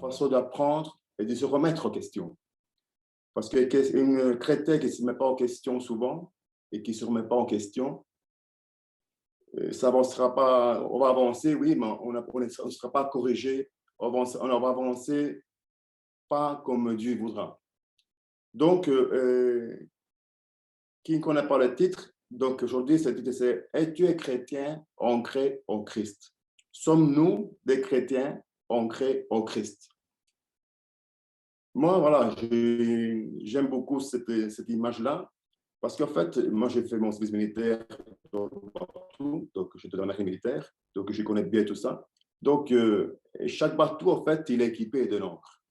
façon d'apprendre et de se remettre en question. Parce qu'une chrétien qui ne se met pas en question souvent et qui ne se remet pas en question, ça avancera pas, on va avancer, oui, mais on ne sera pas corrigé, on va avancer pas comme Dieu voudra. Donc, qui ne connaît pas le titre, donc aujourd'hui, ce titre, c'est « Es-tu un chrétien ancré en Christ ?» Sommes-nous des chrétiens ancrés en Christ? Moi, voilà, j'aime beaucoup cette image-là, parce qu'en fait, moi, j'ai fait mon service militaire partout, donc j'étais dans l'armée militaire, donc je connais bien tout ça. Donc, chaque bateau, en fait, il est équipé de l'encre.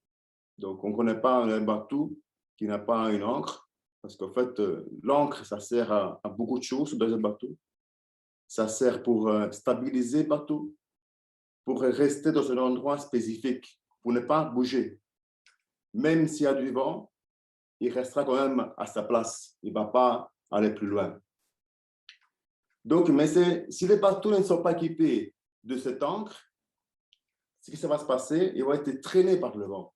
Donc, on ne connaît pas un bateau qui n'a pas une encre, parce qu'en fait, l'encre, ça sert à beaucoup de choses dans un bateau. Ça sert pour stabiliser le bateau, pour rester dans un endroit spécifique, pour ne pas bouger. Même s'il y a du vent, il restera quand même à sa place. Il ne va pas aller plus loin. Donc, mais si les bateaux ne sont pas équipés de cette encre, ce qui va se passer, ils vont être traînés par le vent.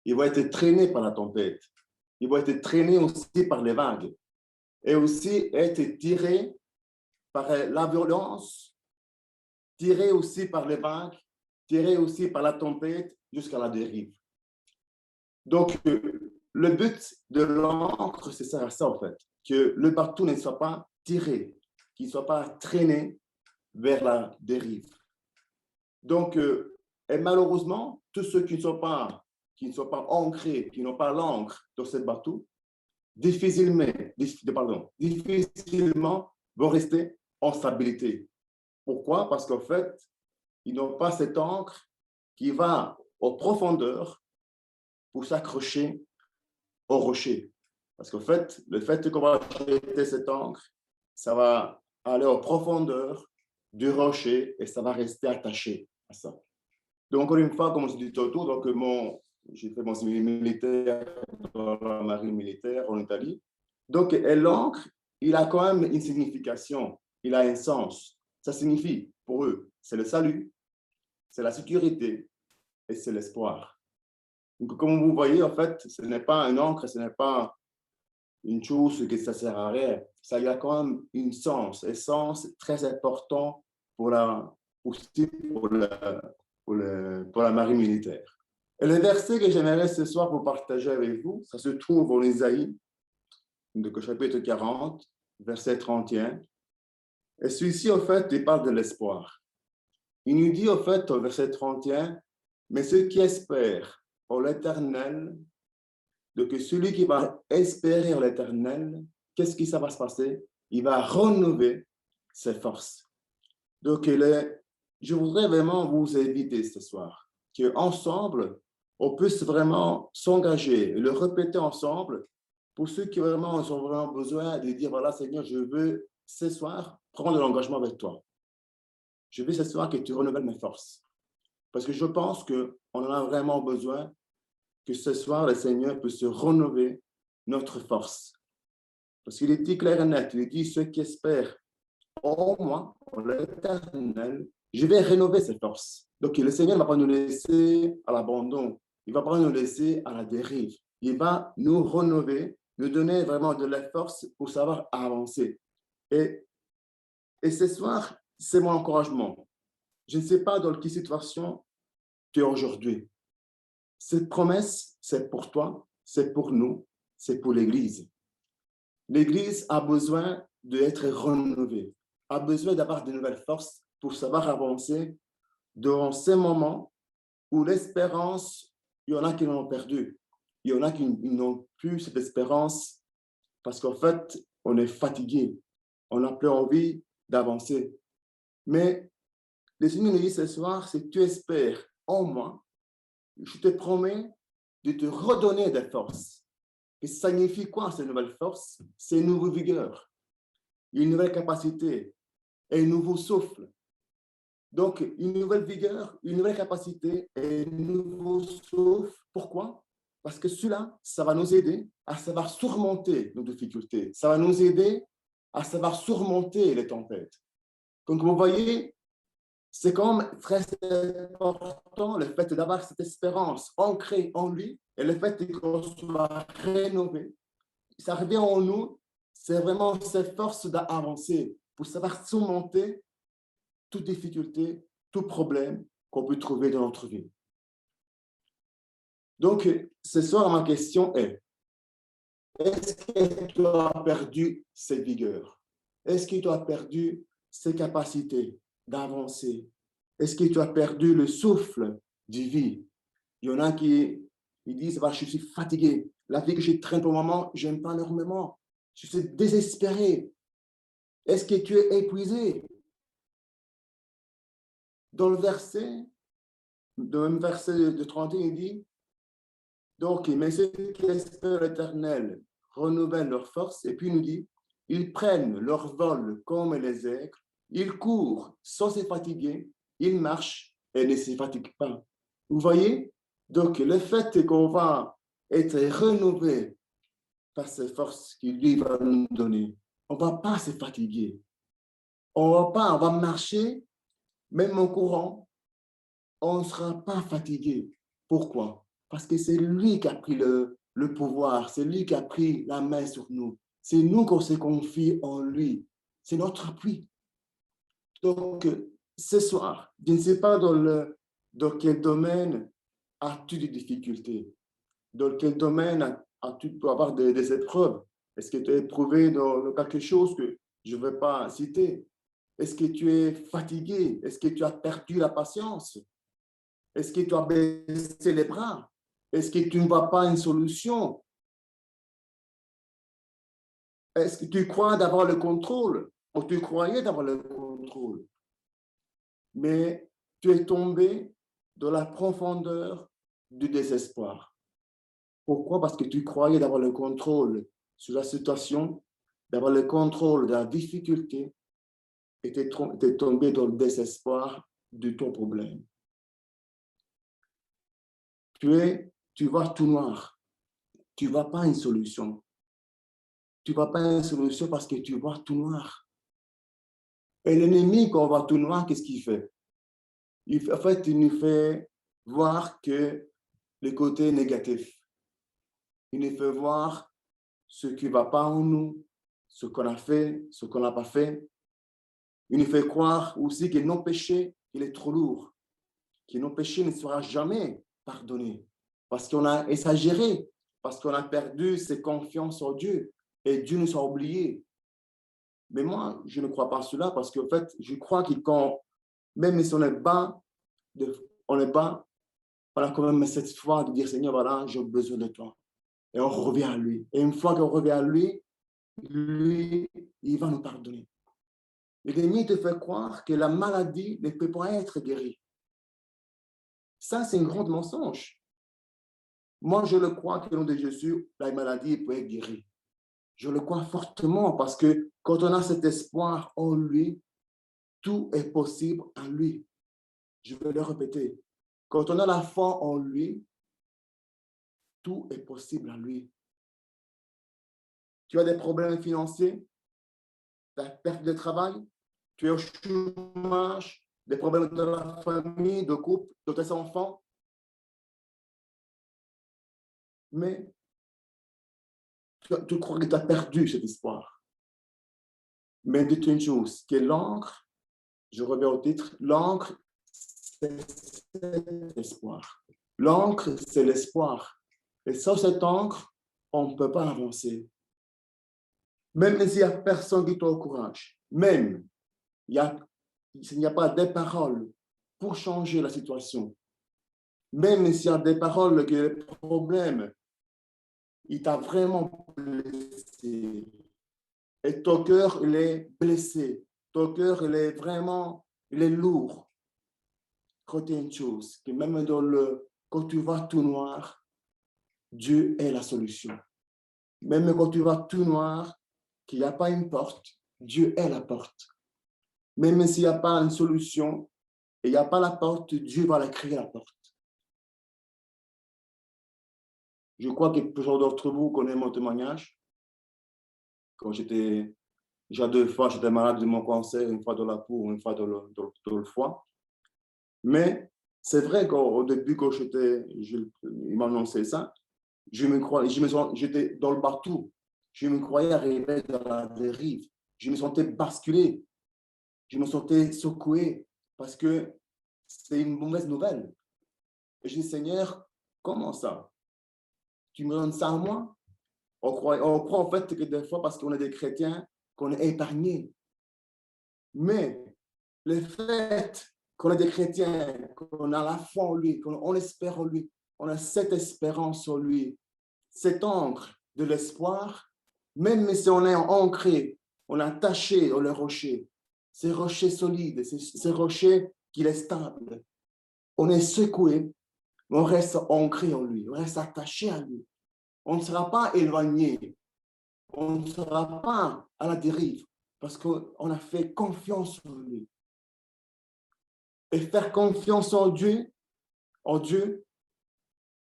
Ils vont être traînés par la tempête. Ils vont être traînés aussi par les vagues. Et aussi être tirés par la violence, tirés aussi par les vagues, tirés aussi par la tempête jusqu'à la dérive. Donc, le but de l'encre, c'est ça en fait, que le bateau ne soit pas tiré, qu'il ne soit pas traîné vers la dérive. Donc, et malheureusement, tous ceux qui ne sont pas ancrés, qui n'ont pas l'encre dans ce bateau, difficilement vont rester en stabilité. Pourquoi? Parce qu'en fait, ils n'ont pas cette encre qui va aux profondeurs pour s'accrocher au rocher. Parce qu'en fait, le fait qu'on va jeter cette encre, ça va aller aux profondeurs du rocher et ça va rester attaché à ça. Donc, encore une fois, comme je dis tantôt, donc j'ai fait mon service militaire dans la marine militaire en Italie. Donc, l'encre, il a quand même une signification, il a un sens. Ça signifie, pour eux, c'est le salut, c'est la sécurité et c'est l'espoir. Donc, comme vous voyez, en fait, ce n'est pas une encre, ce n'est pas une chose que ça sert à rien. Ça a quand même un sens très important pour la marine militaire. Et le verset que j'aimerais ce soir vous partager avec vous, ça se trouve en Isaïe, donc au chapitre 40, verset 31. Et celui-ci, en fait, il parle de l'espoir. Il nous dit, en fait, au verset 31, « Mais ceux qui espèrent en l'Éternel, donc celui qui va espérer en l'Éternel, qu'est-ce qui ça va se passer? Il va renouveler ses forces. » Donc, je voudrais vraiment vous inviter ce soir qu'ensemble, on puisse vraiment s'engager et le répéter ensemble pour ceux qui vraiment ont vraiment besoin de dire, voilà, Seigneur, je veux ce soir prendre l'engagement avec toi. Je veux ce soir que tu renouvelles mes forces. Parce que je pense qu'on en a vraiment besoin, que ce soir, le Seigneur puisse renouveler notre force. Parce qu'il est dit clair et net, il dit, ceux qui espèrent en moi, en l'Éternel, je vais rénover ses forces. Donc, le Seigneur ne va pas nous laisser à l'abandon. Il ne va pas nous laisser à la dérive. Il va nous rénover, nous donner vraiment de la force pour savoir avancer. Et ce soir, c'est mon encouragement. Je ne sais pas dans quelle situation tu es aujourd'hui. Cette promesse, c'est pour toi, c'est pour nous, c'est pour l'Église. L'Église a besoin d'être rénovée, a besoin d'avoir de nouvelles forces pour savoir avancer dans ces moments où l'espérance, il y en a qui l'ont perdue. Il y en a qui n'ont plus cette espérance parce qu'en fait, on est fatigué. On n'a plus envie d'avancer. Mais le Seigneur nous dit ce soir, si tu espères en moi, je te promets de te redonner des forces. Et ça signifie quoi, ces nouvelles forces? C'est une nouvelle vigueur, une nouvelle capacité et un nouveau souffle. Donc, une nouvelle vigueur, une nouvelle capacité et un nouveau souffle. Pourquoi? Parce que cela, ça va nous aider à savoir surmonter nos difficultés. Ça va nous aider à savoir surmonter les tempêtes. Donc, vous voyez, c'est quand même très important le fait d'avoir cette espérance ancrée en lui et le fait qu'on soit rénové. Ça revient en nous, c'est vraiment cette force d'avancer pour savoir surmonter toute difficulté, tout problème qu'on peut trouver dans notre vie. Donc, ce soir, ma question est, est-ce que tu as perdu cette vigueur? Est-ce que tu as perdu ces capacités d'avancer? Est-ce que tu as perdu le souffle de vie? Il y en a qui ils disent, bah, je suis fatigué. La vie que je traîne pour le moment, je n'aime pas énormément. Je suis désespéré. Est-ce que tu es épuisé? Dans le verset, dans le verset de 31, il dit, donc, mais ceux qui espèrent l'Éternel renouvellent leur force, et puis il nous dit, ils prennent leur vol comme les aigles, ils courent sans se fatiguer, ils marchent et ne se fatiguent pas. Vous voyez? Donc, le fait qu'on va être renouvelé par ces forces qu'il lui va nous donner, on ne va pas se fatiguer. On va marcher, même en courant, on ne sera pas fatigué. Pourquoi? Parce que c'est lui qui a pris le pouvoir, c'est lui qui a pris la main sur nous. C'est nous qu'on se confie en lui. C'est notre appui. Donc, ce soir, je ne sais pas dans quel domaine as-tu des difficultés? Dans quel domaine as-tu pu avoir des épreuves? Est-ce que tu es éprouvé dans quelque chose que je ne vais pas citer? Est-ce que tu es fatigué? Est-ce que tu as perdu la patience? Est-ce que tu as baissé les bras? Est-ce que tu ne vois pas une solution? Est-ce que tu crois d'avoir le contrôle? Ou tu croyais d'avoir le contrôle? Mais tu es tombé dans la profondeur du désespoir. Pourquoi? Parce que tu croyais d'avoir le contrôle sur la situation, d'avoir le contrôle de la difficulté, et tu es tombé dans le désespoir de ton problème. Tu vois tout noir. Tu ne vois pas une solution. Tu ne vois pas une solution parce que tu vois tout noir. Et l'ennemi, quand on voit tout noir, qu'est-ce qu'il fait? En fait, il nous fait voir que le côté négatif. Il nous fait voir ce qui ne va pas en nous, ce qu'on a fait, ce qu'on n'a pas fait. Il nous fait croire aussi que nos péchés, il est trop lourd, que nos péchés ne seront jamais pardonnés parce qu'on a exagéré, parce qu'on a perdu ses confiances en Dieu et Dieu nous a oubliés. Mais moi, je ne crois pas cela parce qu'en fait, je crois que quand, même si on est bas, on a quand même cette foi de dire, Seigneur, voilà, j'ai besoin de toi. Et on revient à lui. Et une fois qu'on revient à lui, lui, il va nous pardonner. L'ennemi te fait croire que la maladie ne peut pas être guérie. Ça, c'est un grand mensonge. Moi, je le crois que au nom de Jésus, la maladie peut être guérie. Je le crois fortement parce que quand on a cet espoir en lui, tout est possible en lui. Je vais le répéter. Quand on a la foi en lui, tout est possible en lui. Tu as des problèmes financiers, tu as perte de travail, tu es au chômage, des problèmes dans la famille, de couple, de tes enfants. Mais tu crois que tu as perdu cet espoir. Mais dites une chose, que l'encre, je reviens au titre, l'encre, c'est l'espoir. L'encre, c'est l'espoir. Et sans cette encre, on ne peut pas avancer. Même s'il n'y a personne qui t'encourage, même s'il n'y a pas de paroles pour changer la situation, même s'il y a des paroles que le problème, il t'a vraiment blessé, et ton cœur, il est blessé, ton cœur, il est vraiment, il est lourd. Quand il y a une chose, que même quand tu vois tout noir, Dieu est la solution. Même quand tu vois tout noir, qu'il n'y a pas une porte, Dieu est la porte. Même s'il n'y a pas une solution, et il n'y a pas la porte, Dieu va la créer, la porte. Je crois que plusieurs d'entre vous connaissent mon témoignage. Quand déjà 2 fois, j'étais malade de mon cancer, une fois dans la peau, une fois dans le foie. Mais c'est vrai qu'au début, quand il m'a annoncé ça, j'étais dans le bateau. Je me croyais arriver dans la dérive. Je me sentais basculer. Je me sentais secoué parce que c'est une mauvaise nouvelle. Et je dis, Seigneur, comment ça? Tu me donnes ça à moi? On croit en fait que des fois, parce qu'on est des chrétiens, qu'on est épargnés. Mais le fait qu'on est des chrétiens, qu'on a la foi en lui, qu'on espère en lui, on a cette espérance en lui, cette encre de l'espoir, même si on est ancré, on est attaché au rocher, ces rochers solides, ces rochers qui est stable, on est secoué, mais on reste ancré en lui, on reste attaché à lui. On ne sera pas éloigné, on ne sera pas à la dérive, parce qu'on a fait confiance en lui. Et faire confiance en Dieu,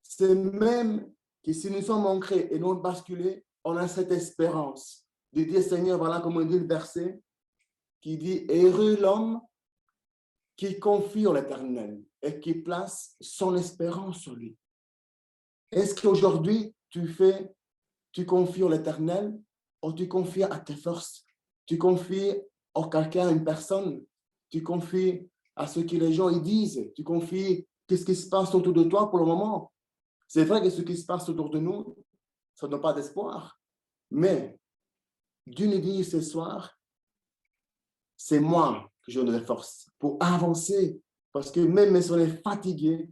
c'est même que si nous sommes ancrés et non basculés, on a cette espérance de dire, Seigneur, voilà comme on dit le verset, qui dit, heureux l'homme qui confie en l'Éternel et qui place son espérance sur lui. Est-ce qu'aujourd'hui, tu confies en l'Éternel ou tu confies à tes forces? Tu confies en quelqu'un, une personne? Tu confies à ce que les gens ils disent? Tu confies qu'est-ce qui se passe autour de toi pour le moment? C'est vrai que ce qui se passe autour de nous, ça ne donne pas d'espoir. Mais Dieu nous dit ce soir, c'est moi que je donne des forces pour avancer. Parce que même si on est fatigué,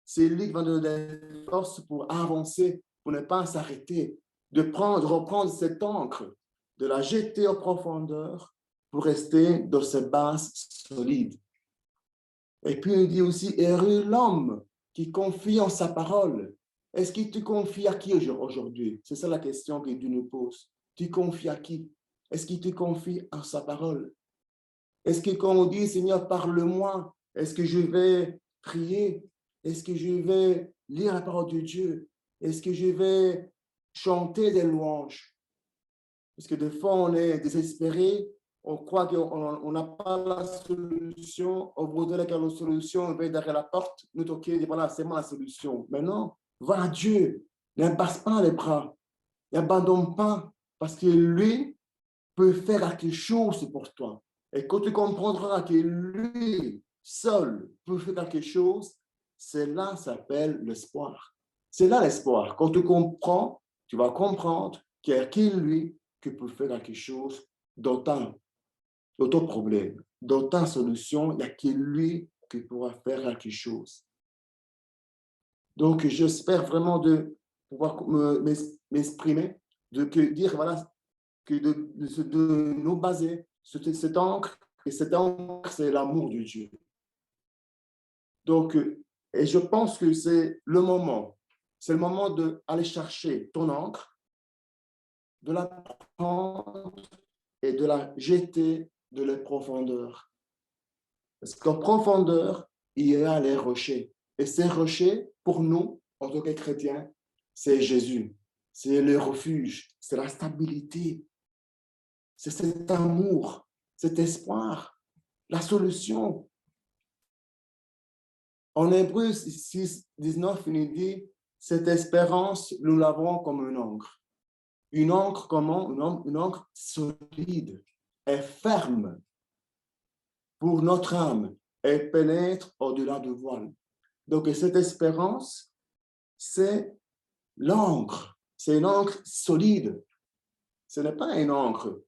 c'est lui qui va nous donner des forces pour avancer, pour ne pas s'arrêter, de reprendre cette encre, de la jeter en profondeur pour rester dans cette base solide. Et puis il dit aussi, heureux l'homme qui confie en sa parole. Est-ce que tu confies à qui aujourd'hui? C'est ça la question que Dieu nous pose. Tu confies à qui? Est-ce que tu confies en sa parole? Est-ce que quand on dit, Seigneur, parle-moi, est-ce que je vais prier? Est-ce que je vais lire la parole de Dieu? Est-ce que je vais chanter des louanges? Parce que des fois, on est désespéré, on croit qu'on n'a pas la solution, on voudrait que la solution, on va derrière la porte, nous toquer, dire voilà, c'est moi la solution. Mais non, va à Dieu, n'embrasse pas les bras, n'abandonne pas, parce que lui peut faire quelque chose pour toi. Et quand tu comprendras que lui seul peut faire quelque chose, c'est là que ça s'appelle l'espoir. C'est là l'espoir. Quand tu comprends, tu vas comprendre qu'il y a qui lui qui peut faire quelque chose d'autant problème, d'autant solution, il y a qui lui qui pourra faire quelque chose. Donc, j'espère vraiment de pouvoir m'exprimer, de dire, voilà, que de nous baser sur cette encre, et cette encre, c'est l'amour de Dieu. Donc, et je pense que c'est le moment d'aller chercher ton encre, de la prendre et de la jeter de la profondeur. Parce qu'en profondeur, il y a les rochers. Et ces rochers, pour nous, en tant que chrétiens, c'est Jésus. C'est le refuge, c'est la stabilité, c'est cet amour, cet espoir, la solution. En Hébreu 6, 19, il dit, cette espérance, nous l'avons comme une encre. Une encre comment? Une encre solide et ferme pour notre âme et pénètre au-delà du voile. Donc, cette espérance, c'est l'encre. C'est une encre solide. Ce n'est pas une encre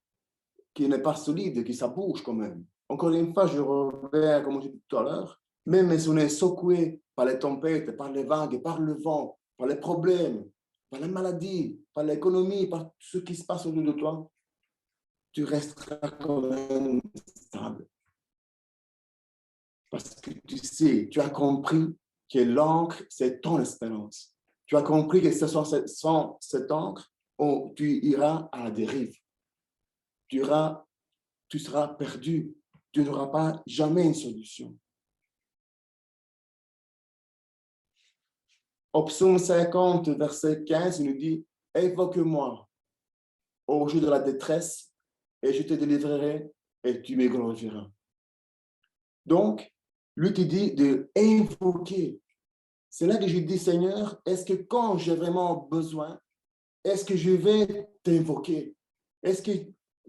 qui n'est pas solide, qui ça bouge quand même. Encore une fois, je reviens, comme je disais tout à l'heure, même si on est secoué par les tempêtes, par les vagues, par le vent, par les problèmes, par les maladies, par l'économie, par ce qui se passe autour de toi, tu resteras quand même stable. Parce que tu sais, tu as compris que l'encre, c'est ton espérance. Tu as compris que sans cette encre, tu iras à la dérive. Tu seras perdu. Tu n'auras pas jamais une solution. Au psaume 50, verset 15, il nous dit, « Évoque-moi au jour de la détresse, et je te délivrerai, et tu me glorifieras. » Donc, Lui qui dit de invoquer. C'est là que je dis, Seigneur, est-ce que quand j'ai vraiment besoin, est-ce que je vais t'invoquer? Est-ce que,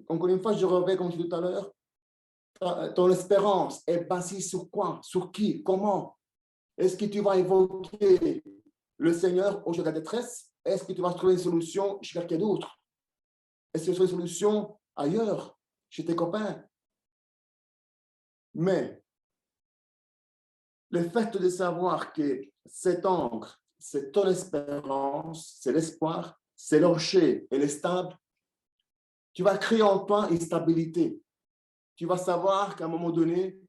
encore une fois, je reviens comme je disais tout à l'heure, ton espérance est basée sur quoi? Sur qui? Comment? Est-ce que tu vas invoquer le Seigneur au jour de la détresse? Est-ce que tu vas trouver une solution chez quelqu'un d'autre? Est-ce que tu vas trouver une solution ailleurs, chez tes copains? Mais le fait de savoir que cet encre, c'est ton espérance, c'est l'espoir, c'est le rocher, elle est stable, tu vas créer en toi une stabilité. Tu vas savoir qu'à un moment donné,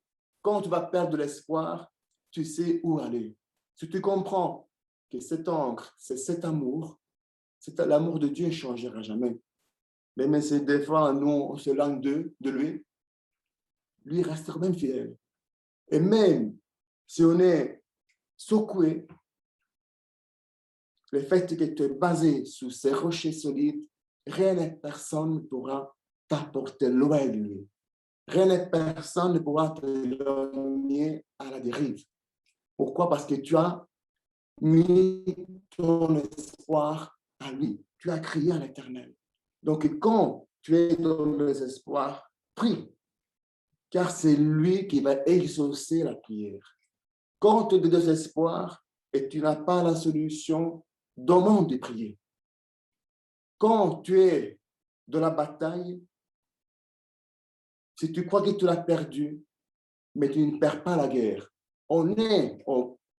quand tu vas perdre de l'espoir, tu sais où aller. Si tu comprends que cet encre, c'est cet amour, l'amour de Dieu ne changera jamais. Mais c'est des fois, nous, on se langue de lui, lui reste quand même fidèle. Et même si on est secoué, le fait que tu es basé sur ces rochers solides, rien et personne ne pourra t'apporter loin de lui. Rien et personne ne pourra te l'éloigner à la dérive. Pourquoi? Parce que tu as mis ton espoir à lui. Tu as crié à l'Éternel. Donc, quand tu es dans le désespoir, prie, car c'est lui qui va exaucer la prière. Quand tu es de désespoir et tu n'as pas la solution, demande de prier. Quand tu es dans la bataille, si tu crois que tu l'as perdu, mais tu ne perds pas la guerre. On est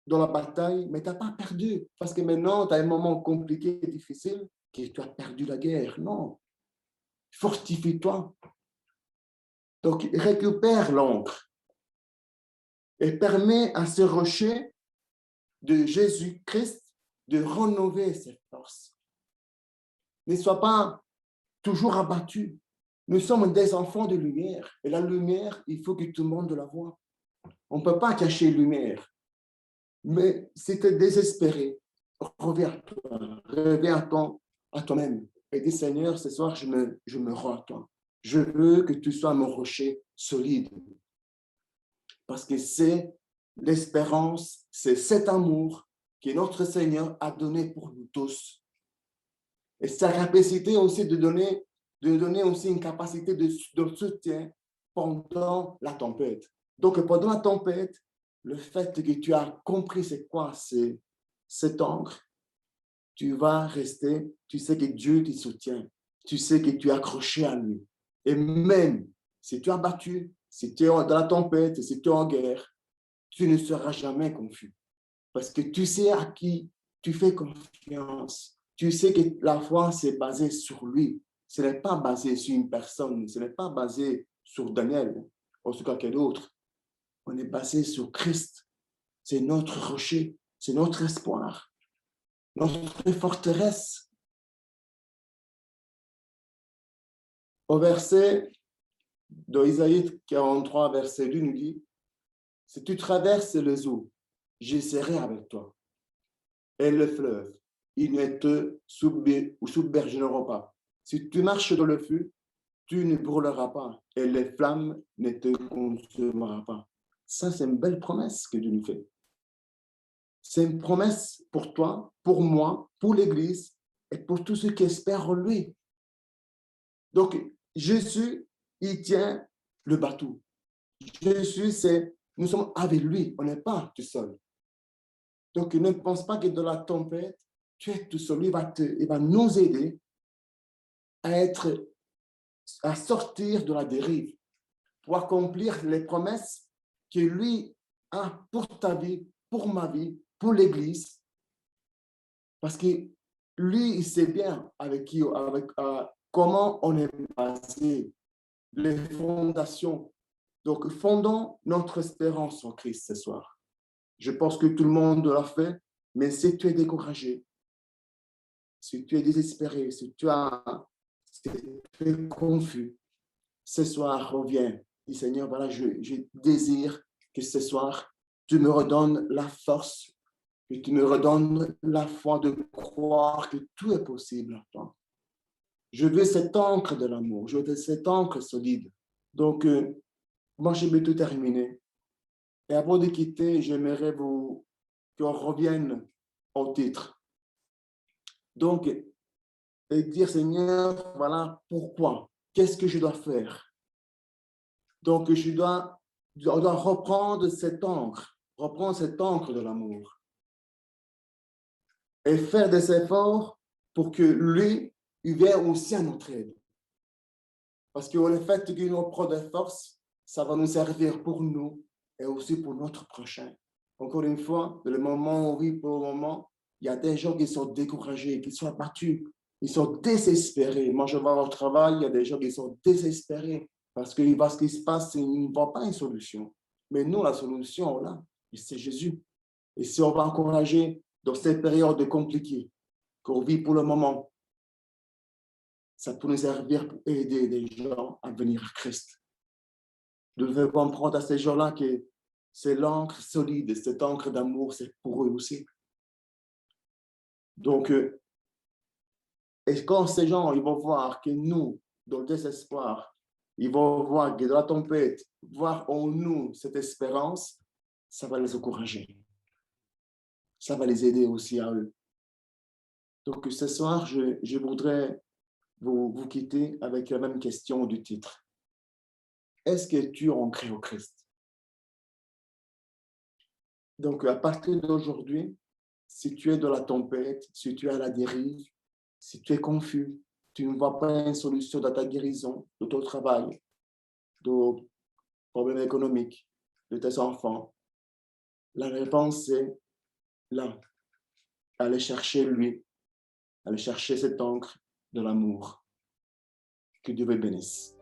dans la bataille, mais tu n'as pas perdu. Parce que maintenant, tu as un moment compliqué et difficile, que tu as perdu la guerre. Non. Fortifie-toi. Donc, récupère l'encre et permet à ce rocher de Jésus-Christ de renouveler ses forces. Ne sois pas toujours abattu. Nous sommes des enfants de lumière. Et la lumière, il faut que tout le monde la voie. On ne peut pas cacher la lumière. Mais si tu es désespéré, reviens à toi, reviens à toi-même. Et dis, Seigneur, ce soir, je me rends à toi. Je veux que tu sois mon rocher solide. Parce que c'est l'espérance, c'est cet amour que notre Seigneur a donné pour nous tous. Et sa capacité aussi de donner aussi une capacité de soutien pendant la tempête. Donc, pendant la tempête, le fait que tu as compris c'est quoi cet encre, tu vas rester, tu sais que Dieu te soutient, tu sais que tu es accroché à lui. Et même si tu es abattu, si tu es dans la tempête, si tu es en guerre, tu ne seras jamais confus. Parce que tu sais à qui tu fais confiance. Tu sais que la foi, c'est basé sur lui. Ce n'est pas basé sur une personne, ce n'est pas basé sur Daniel ou sur quelqu'un d'autre. On est basé sur Christ. C'est notre rocher, c'est notre espoir, notre forteresse. Au verset d'Isaïe 43, verset 2, nous dit, si tu traverses les eaux, je serai avec toi. Et le fleuve, ils ne te submergeront pas. Si tu marches dans le feu, tu ne brûleras pas et les flammes ne te consumeront pas. Ça, c'est une belle promesse que Dieu nous fait. C'est une promesse pour toi, pour moi, pour l'Église et pour tous ceux qui espèrent en lui. Donc, Jésus, il tient le bateau. Jésus, nous sommes avec lui, on n'est pas tout seul. Donc, ne pense pas que dans la tempête, tu es tout seul. Il va nous aider à sortir de la dérive pour accomplir les promesses que lui a pour ta vie, pour ma vie, pour l'Église. Parce que lui, il sait bien comment on est basé, les fondations. Donc, fondons notre espérance en Christ ce soir. Je pense que tout le monde l'a fait, mais si tu es découragé, si tu es désespéré, si tu es confus, ce soir, reviens. Dis, Seigneur, voilà, je désire que ce soir, tu me redonnes la force, que tu me redonnes la foi de croire que tout est possible à toi. Je veux cette encre de l'amour, je veux cette encre solide. Donc, moi, je vais tout terminer. Et avant de quitter, j'aimerais qu'on revienne au titre. Donc, et dire, Seigneur, voilà pourquoi. Qu'est-ce que je dois faire? Donc, on doit reprendre cette encre de l'amour et faire des efforts pour que lui, il vienne aussi à notre aide. Parce que le fait qu'il nous prenne de force, ça va nous servir pour nous et aussi pour notre prochain. Encore une fois, dans le moment où on vit pour le moment, il y a des gens qui sont découragés, qui sont abattus, ils sont désespérés. Moi, je vois au travail, il y a des gens qui sont désespérés parce qu'ils voient ce qui se passe, ils ne voient pas une solution. Mais nous, la solution, là, c'est Jésus. Et si on va encourager dans cette période compliquée qu'on vit pour le moment, ça peut nous servir pour aider des gens à venir à Christ. Nous devons comprendre à ces gens-là que c'est l'encre solide, cette encre d'amour, c'est pour eux aussi. Donc, et quand ces gens, ils vont voir que nous, dans le désespoir, ils vont voir que dans la tempête, voir en nous cette espérance, ça va les encourager. Ça va les aider aussi à eux. Donc, ce soir, je voudrais vous quitter avec la même question du titre. Est-ce que tu es ancré au Christ? Donc, à partir d'aujourd'hui, si tu es dans la tempête, si tu es à la dérive, si tu es confus, tu ne vois pas une solution dans ta guérison, de ton travail, de problèmes économiques, de tes enfants, la réponse est là. Aller chercher lui, aller chercher cette encre de l'amour. Que Dieu vous bénisse.